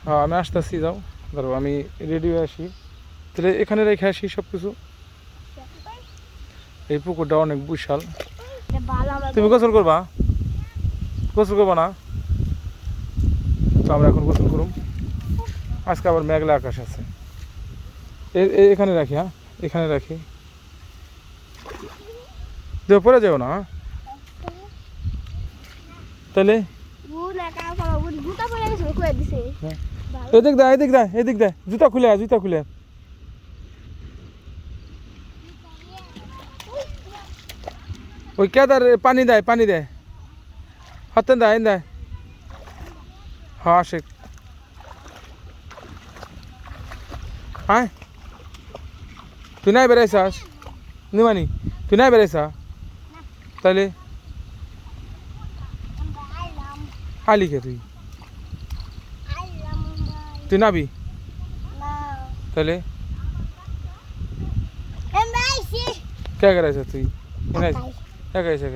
হ্যাঁ আমি আসতেছি, যাও ধরো আমি রেডি হয়ে আসি, তাহলে এখানে রেখে আসি সব কিছু। এই পুকুরটা অনেক বিশাল। তুমি গোসল করবা? গোসল করবা না? তো আমরা এখন গোসল করুম। আজকে আবার মেঘলা আকাশ আছে। এখানে রাখি, হ্যাঁ এখানে রাখি, দেও পরে যাও না তাহলে। এদিক দা এদিক দা এদিক দা, জুতা খুলে জুতা খুলে। ওই কেদার পানি দেয়, পানি দেয়, হাতেন দেয় এন দেয়। হ্যাঁ আসে, হ্যাঁ তুই নাই বেড়াইছাস নিমানি, তুই নাই বেড়াইছা তাহলে আলি কে তুই, তুই নাবি তাহলে কে গেড়াইছা তুই? কে গেছে?